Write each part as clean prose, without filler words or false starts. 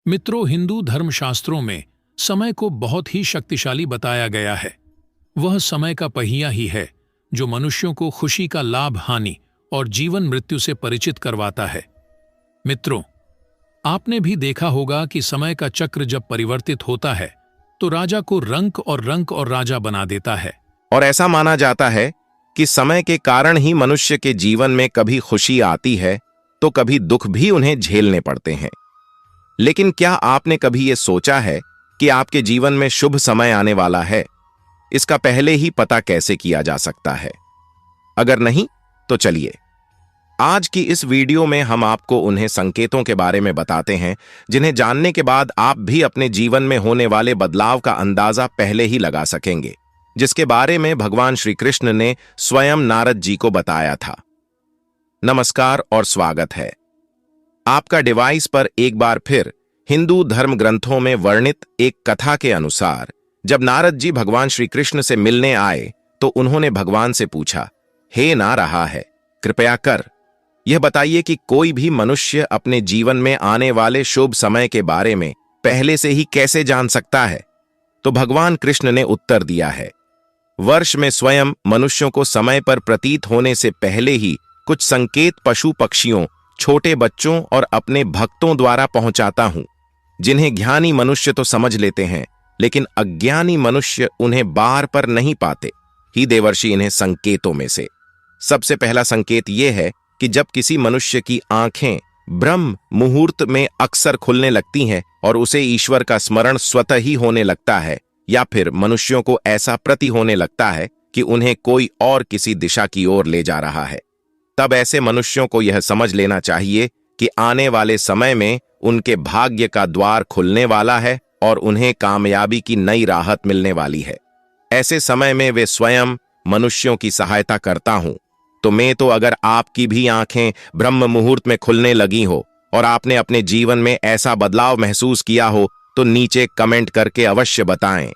मित्रों, हिंदू धर्मशास्त्रों में समय को बहुत ही शक्तिशाली बताया गया है। वह समय का पहिया ही है जो मनुष्यों को खुशी का लाभ, हानि और जीवन मृत्यु से परिचित करवाता है। मित्रों, आपने भी देखा होगा कि समय का चक्र जब परिवर्तित होता है तो राजा को रंक और राजा बना देता है। और ऐसा माना जाता है कि समय के कारण ही मनुष्य के जीवन में कभी खुशी आती है तो कभी दुख भी उन्हें झेलने पड़ते हैं। लेकिन क्या आपने कभी यह सोचा है कि आपके जीवन में शुभ समय आने वाला है? इसका पहले ही पता कैसे किया जा सकता है? अगर नहीं तो चलिए आज की इस वीडियो में हम आपको उन्हें संकेतों के बारे में बताते हैं जिन्हें जानने के बाद आप भी अपने जीवन में होने वाले बदलाव का अंदाजा पहले ही लगा सकेंगे, जिसके बारे में भगवान श्री कृष्ण ने स्वयं नारद जी को बताया था। नमस्कार और स्वागत है आपका डिवाइस पर एक बार फिर। हिंदू धर्म ग्रंथों में वर्णित एक कथा के अनुसार जब नारद जी भगवान श्री कृष्ण से मिलने आए तो उन्होंने भगवान से पूछा, हे ना रहा है, कृपया कर यह बताइए कि कोई भी मनुष्य अपने जीवन में आने वाले शुभ समय के बारे में पहले से ही कैसे जान सकता है? तो भगवान कृष्ण ने उत्तर दिया है, वर्ष में स्वयं मनुष्यों को समय पर प्रतीत होने से पहले ही कुछ संकेत पशु पक्षियों, छोटे बच्चों और अपने भक्तों द्वारा पहुंचाता हूं, जिन्हें ज्ञानी मनुष्य तो समझ लेते हैं लेकिन अज्ञानी मनुष्य उन्हें बार पर नहीं पाते ही। देवर्षि, इन्हें संकेतों में से सबसे पहला संकेत यह है कि जब किसी मनुष्य की आंखें ब्रह्म मुहूर्त में अक्सर खुलने लगती हैं और उसे ईश्वर का स्मरण स्वतः ही होने लगता है, या फिर मनुष्यों को ऐसा प्रतीत होने लगता है कि उन्हें कोई और किसी दिशा की ओर ले जा रहा है, तब ऐसे मनुष्यों को यह समझ लेना चाहिए कि आने वाले समय में उनके भाग्य का द्वार खुलने वाला है और उन्हें कामयाबी की नई राहत मिलने वाली है। ऐसे समय में वे स्वयं मनुष्यों की सहायता करता हूं। तो मैं तो अगर आपकी भी आंखें ब्रह्म मुहूर्त में खुलने लगी हो और आपने अपने जीवन में ऐसा बदलाव महसूस किया हो तो नीचे कमेंट करके अवश्य बताएं।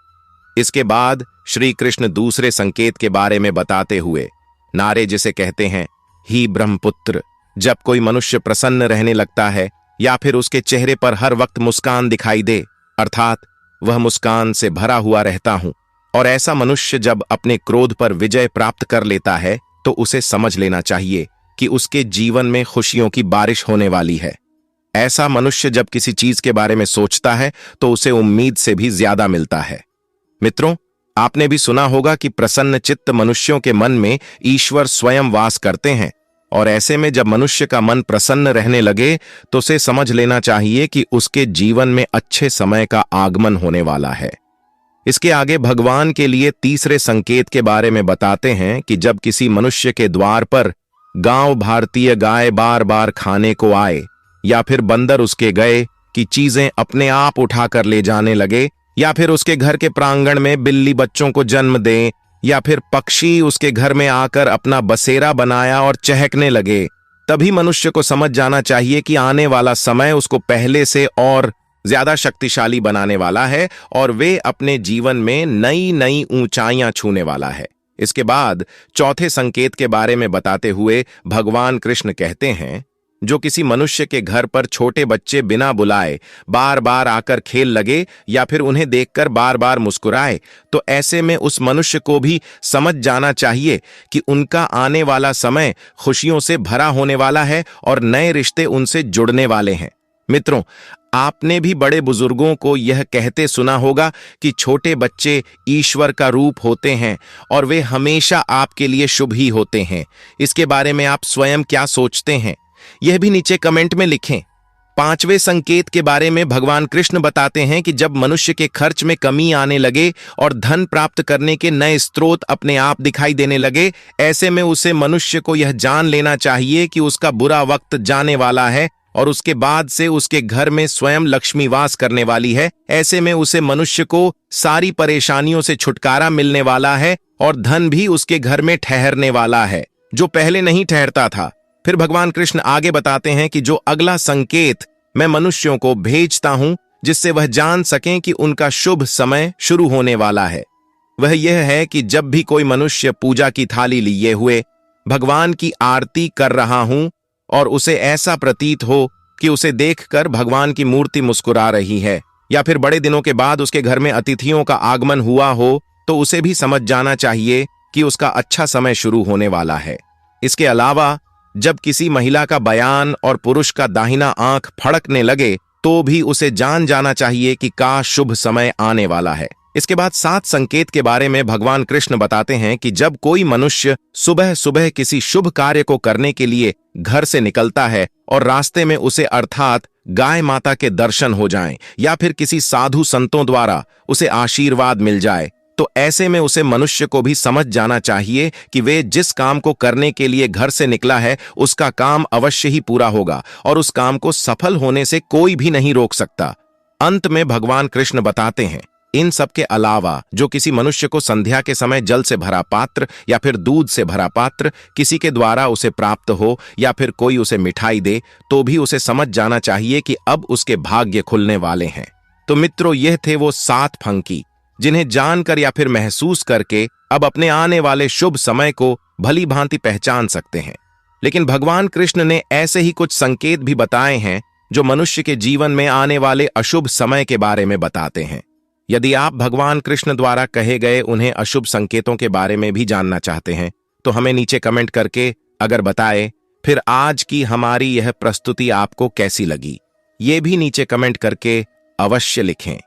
इसके बाद श्री कृष्ण दूसरे संकेत के बारे में बताते हुए नारे जिसे कहते हैं, ही ब्रह्मपुत्र, जब कोई मनुष्य प्रसन्न रहने लगता है या फिर उसके चेहरे पर हर वक्त मुस्कान दिखाई दे, अर्थात वह मुस्कान से भरा हुआ रहता हूं, और ऐसा मनुष्य जब अपने क्रोध पर विजय प्राप्त कर लेता है तो उसे समझ लेना चाहिए कि उसके जीवन में खुशियों की बारिश होने वाली है। ऐसा मनुष्य जब किसी चीज के बारे में सोचता है तो उसे उम्मीद से भी ज्यादा मिलता है। मित्रों, आपने भी सुना होगा कि प्रसन्न चित्त मनुष्यों के मन में ईश्वर स्वयं वास करते हैं, और ऐसे में जब मनुष्य का मन प्रसन्न रहने लगे तो उसे समझ लेना चाहिए कि उसके जीवन में अच्छे समय का आगमन होने वाला है। इसके आगे भगवान के लिए तीसरे संकेत के बारे में बताते हैं कि जब किसी मनुष्य के द्वार पर गांव भारतीय गाय बार बार खाने को आए, या फिर बंदर उसके गए कि चीजें अपने आप उठाकर ले जाने लगे, या फिर उसके घर के प्रांगण में बिल्ली बच्चों को जन्म दे, या फिर पक्षी उसके घर में आकर अपना बसेरा बनाया और चहकने लगे, तभी मनुष्य को समझ जाना चाहिए कि आने वाला समय उसको पहले से और ज्यादा शक्तिशाली बनाने वाला है और वे अपने जीवन में नई नई ऊंचाइयां छूने वाला है। इसके बाद चौथे संकेत के बारे में बताते हुए भगवान कृष्ण कहते हैं, जो किसी मनुष्य के घर पर छोटे बच्चे बिना बुलाए बार बार आकर खेल लगे या फिर उन्हें देखकर बार बार मुस्कुराए, तो ऐसे में उस मनुष्य को भी समझ जाना चाहिए कि उनका आने वाला समय खुशियों से भरा होने वाला है और नए रिश्ते उनसे जुड़ने वाले हैं। मित्रों, आपने भी बड़े बुजुर्गों को यह कहते सुना होगा कि छोटे बच्चे ईश्वर का रूप होते हैं और वे हमेशा आपके लिए शुभ ही होते हैं। इसके बारे में आप स्वयं क्या सोचते हैं, यह भी नीचे कमेंट में लिखें। पांचवें संकेत के बारे में भगवान कृष्ण बताते हैं कि जब मनुष्य के खर्च में कमी आने लगे और धन प्राप्त करने के नए स्रोत अपने आप दिखाई देने लगे, ऐसे में उसे मनुष्य को यह जान लेना चाहिए कि उसका बुरा वक्त जाने वाला है और उसके बाद से उसके घर में स्वयं लक्ष्मी वास करने वाली है। ऐसे में उसे मनुष्य को सारी परेशानियों से छुटकारा मिलने वाला है और धन भी उसके घर में ठहरने वाला है, जो पहले नहीं ठहरता था। फिर भगवान कृष्ण आगे बताते हैं कि जो अगला संकेत मैं मनुष्यों को भेजता हूं जिससे वह जान सकें कि उनका शुभ समय शुरू होने वाला है, वह यह है कि जब भी कोई मनुष्य पूजा की थाली लिए हुए भगवान की आरती कर रहा हूं और उसे ऐसा प्रतीत हो कि उसे देखकर भगवान की मूर्ति मुस्कुरा रही है, या फिर बड़े दिनों के बाद उसके घर में अतिथियों का आगमन हुआ हो, तो उसे भी समझ जाना चाहिए कि उसका अच्छा समय शुरू होने वाला है। इसके अलावा जब किसी महिला का बयान और पुरुष का दाहिना आंख फड़कने लगे, तो भी उसे जान जाना चाहिए कि का शुभ समय आने वाला है। इसके बाद 7 संकेत के बारे में भगवान कृष्ण बताते हैं कि जब कोई मनुष्य सुबह सुबह किसी शुभ कार्य को करने के लिए घर से निकलता है और रास्ते में उसे अर्थात गाय माता के दर्शन हो जाएं, या फिर किसी साधु संतों द्वारा उसे आशीर्वाद मिल जाए, तो ऐसे में उसे मनुष्य को भी समझ जाना चाहिए कि वे जिस काम को करने के लिए घर से निकला है उसका काम अवश्य ही पूरा होगा और उस काम को सफल होने से कोई भी नहीं रोक सकता। अंत में भगवान कृष्ण बताते हैं, इन सब के अलावा जो किसी मनुष्य को संध्या के समय जल से भरा पात्र या फिर दूध से भरा पात्र किसी के द्वारा उसे प्राप्त हो, या फिर कोई उसे मिठाई दे, तो भी उसे समझ जाना चाहिए कि अब उसके भाग्य खुलने वाले हैं। तो मित्रों, यह थे वो 7 फंकी जिन्हें जानकर या फिर महसूस करके अब अपने आने वाले शुभ समय को भली भांति पहचान सकते हैं। लेकिन भगवान कृष्ण ने ऐसे ही कुछ संकेत भी बताए हैं जो मनुष्य के जीवन में आने वाले अशुभ समय के बारे में बताते हैं। यदि आप भगवान कृष्ण द्वारा कहे गए उन्हें अशुभ संकेतों के बारे में भी जानना चाहते हैं, तो हमें नीचे कमेंट करके अगर बताए, फिर आज की हमारी यह प्रस्तुति आपको कैसी लगी, ये भी नीचे कमेंट करके अवश्य लिखें।